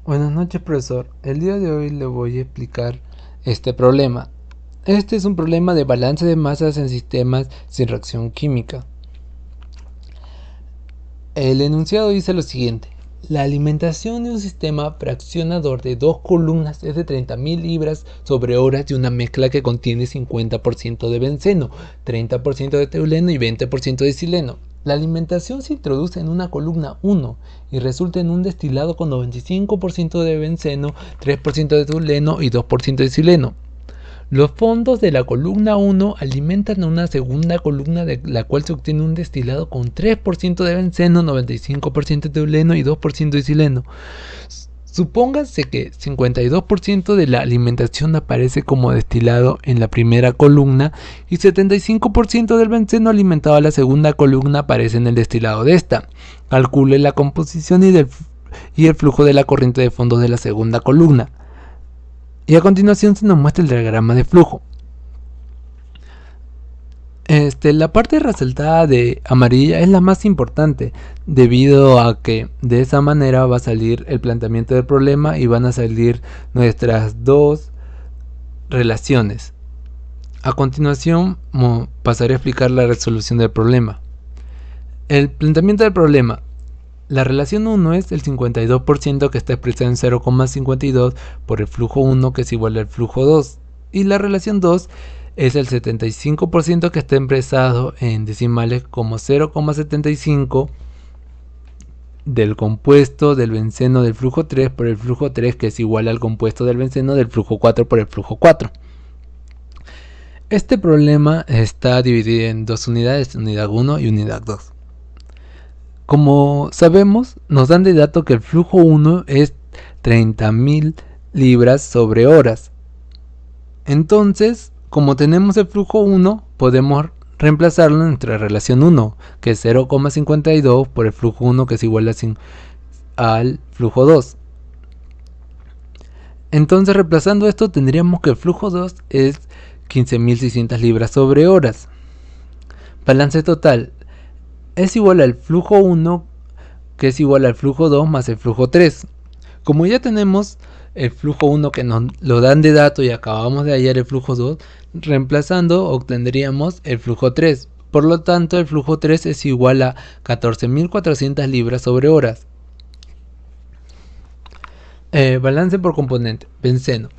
Buenas noches, profesor. El día de hoy le voy a explicar este problema. Este es un problema de balance de masas en sistemas sin reacción química. El enunciado dice lo siguiente. La alimentación de un sistema fraccionador de dos columnas es de 30.000 libras sobre horas de una mezcla que contiene 50% de benceno, 30% de teuleno y 20% de sileno. La alimentación se introduce en una columna 1 y resulta en un destilado con 95% de benceno, 3% de teuleno y 2% de sileno. Los fondos de la columna 1 alimentan a una segunda columna de la cual se obtiene un destilado con 3% de benceno, 95% de teuleno y 2% de sileno. Supóngase que 52% de la alimentación aparece como destilado en la primera columna y 75% del benceno alimentado a la segunda columna aparece en el destilado de esta. Calcule la composición y el flujo de la corriente de fondos de la segunda columna. Y a continuación se nos muestra el diagrama de flujo. La parte resaltada de amarilla es la más importante, debido a que de esa manera va a salir el planteamiento del problema y van a salir nuestras dos relaciones. A continuación pasaré a explicar la resolución del problema. El planteamiento del problema. La relación 1 es el 52% que está expresado en 0,52 por el flujo 1, que es igual al flujo 2. Y la relación 2 es el 75% que está expresado en decimales como 0,75 del compuesto del benceno del flujo 3 por el flujo 3, que es igual al compuesto del benceno del flujo 4 por el flujo 4. Este problema está dividido en dos unidades, unidad 1 y unidad 2. Como sabemos, nos dan de dato que el flujo 1 es 30.000 libras sobre horas. Entonces, como tenemos el flujo 1, podemos reemplazarlo en nuestra relación 1, que es 0,52 por el flujo 1, que es igual al flujo 2. Entonces, reemplazando esto, tendríamos que el flujo 2 es 15.600 libras sobre horas. Balance total es igual al flujo 1, que es igual al flujo 2 más el flujo 3. Como ya tenemos el flujo 1 que nos lo dan de dato y acabamos de hallar el flujo 2, reemplazando obtendríamos el flujo 3. Por lo tanto, el flujo 3 es igual a 14.400 libras sobre horas. Balance por componente. Benceno.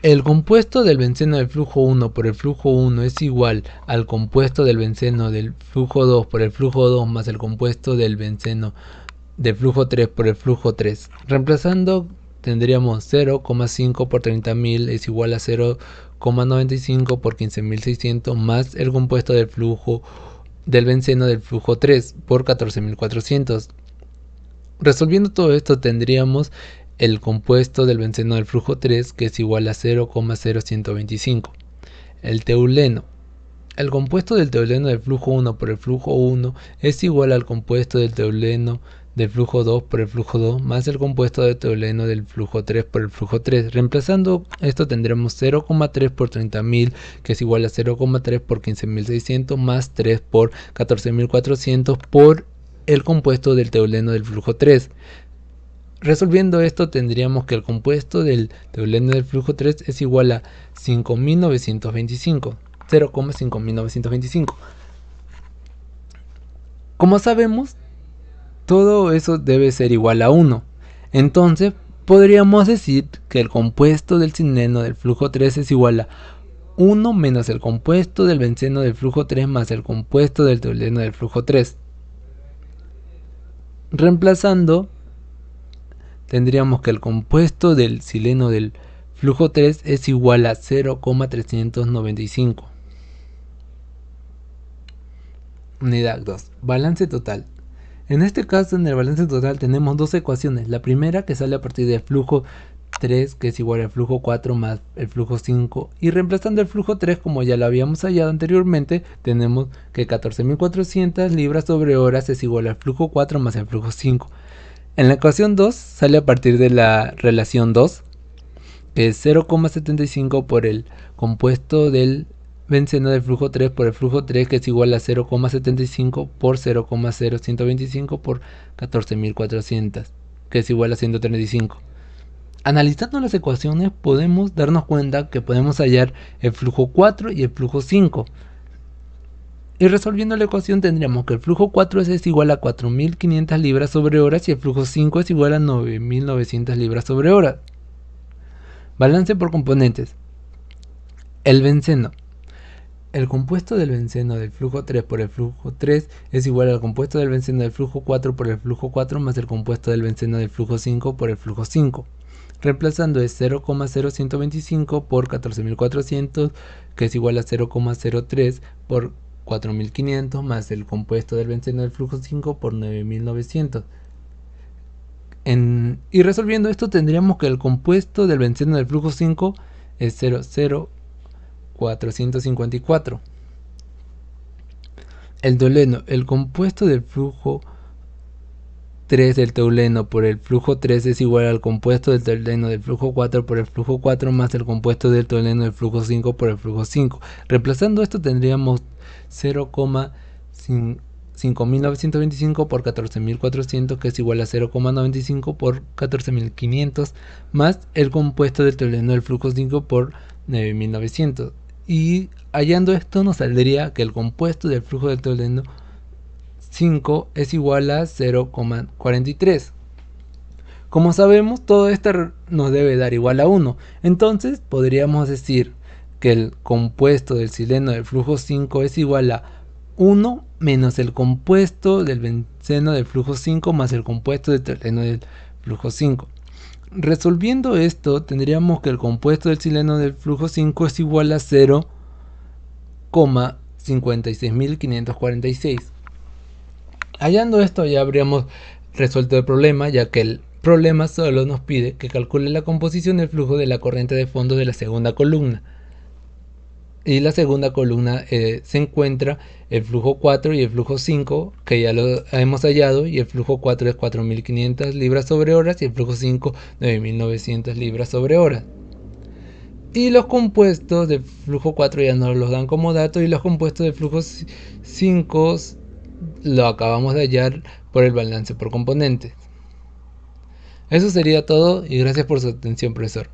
El compuesto del benceno del flujo 1 por el flujo 1 es igual al compuesto del benceno del flujo 2 por el flujo 2 más el compuesto del benceno del flujo 3 por el flujo 3. Reemplazando tendríamos 0,5 por 30.000 es igual a 0,95 por 15.600 más el compuesto del flujo del benceno del flujo 3 por 14.400. Resolviendo todo esto tendríamos el compuesto del benceno del flujo 3, que es igual a 0,0125. El teuleno. El compuesto del teuleno del flujo 1 por el flujo 1 es igual al compuesto del teuleno del flujo 2 por el flujo 2 más el compuesto del teuleno del flujo 3 por el flujo 3. Reemplazando esto tendremos 0,3 por 30.000, que es igual a 0,3 por 15.600 más 3 por 14.400 por el compuesto del teuleno del flujo 3. Resolviendo esto tendríamos que el compuesto del teuleno del flujo 3 es igual a 5.925, 0,5.925. Como sabemos, todo eso debe ser igual a 1. Entonces, podríamos decir que el compuesto del sileno del flujo 3 es igual a 1 menos el compuesto del benceno del flujo 3 más el compuesto del teuleno del flujo 3. Reemplazando, tendríamos que el compuesto del sileno del flujo 3 es igual a 0,395. Unidad 2. Balance total. En este caso, en el balance total tenemos dos ecuaciones. La primera que sale a partir del flujo 3, que es igual al flujo 4 más el flujo 5. Y reemplazando el flujo 3, como ya lo habíamos hallado anteriormente, tenemos que 14.400 libras sobre horas es igual al flujo 4 más el flujo 5. En la ecuación 2 sale a partir de la relación 2, que es 0,75 por el compuesto del benceno del flujo 3 por el flujo 3, que es igual a 0,75 por 0,0125 por 14.400. que es igual a 135. Analizando las ecuaciones podemos darnos cuenta que podemos hallar el flujo 4 y el flujo 5. Y resolviendo la ecuación tendríamos que el flujo 4 es igual a 4500 libras sobre horas y el flujo 5 es igual a 9900 libras sobre horas. Balance por componentes. El benceno. El compuesto del benceno del flujo 3 por el flujo 3 es igual al compuesto del benceno del flujo 4 por el flujo 4 más el compuesto del benceno del flujo 5 por el flujo 5. Reemplazando es 0,0125 por 14400, que es igual a 0,03 por 4500 más el compuesto del benceno del flujo 5 por 9900. Y resolviendo esto tendríamos que el compuesto del benceno del flujo 5 es 0,0454. El toleno, el compuesto del flujo 3 del toleno por el flujo 3 es igual al compuesto del toleno del flujo 4 por el flujo 4 más el compuesto del toleno del flujo 5 por el flujo 5. Reemplazando esto tendríamos 0,5925 por 14400, que es igual a 0,95 por 14500 más el compuesto del toleno del flujo 5 por 9900. Y hallando esto nos saldría que el compuesto del flujo del toleno 5 es igual a 0,43. Como sabemos, todo esto nos debe dar igual a 1. Entonces podríamos decir que el compuesto del sileno del flujo 5 es igual a 1 menos el compuesto del benceno del flujo 5 más el compuesto del toleno del flujo 5. Resolviendo esto, tendríamos que el compuesto del sileno del flujo 5 es igual a 0,56546. Hallando esto ya habríamos resuelto el problema, ya que el problema solo nos pide que calcule la composición del flujo de la corriente de fondo de la segunda columna. Y la segunda columna se encuentra el flujo 4 y el flujo 5, que ya lo hemos hallado, y el flujo 4 es 4500 libras sobre horas y el flujo 5 9900 libras sobre horas. Y los compuestos del flujo 4 ya nos los dan como dato, y los compuestos del flujo 5 lo acabamos de hallar por el balance por componentes. Eso sería todo y gracias por su atención, profesor.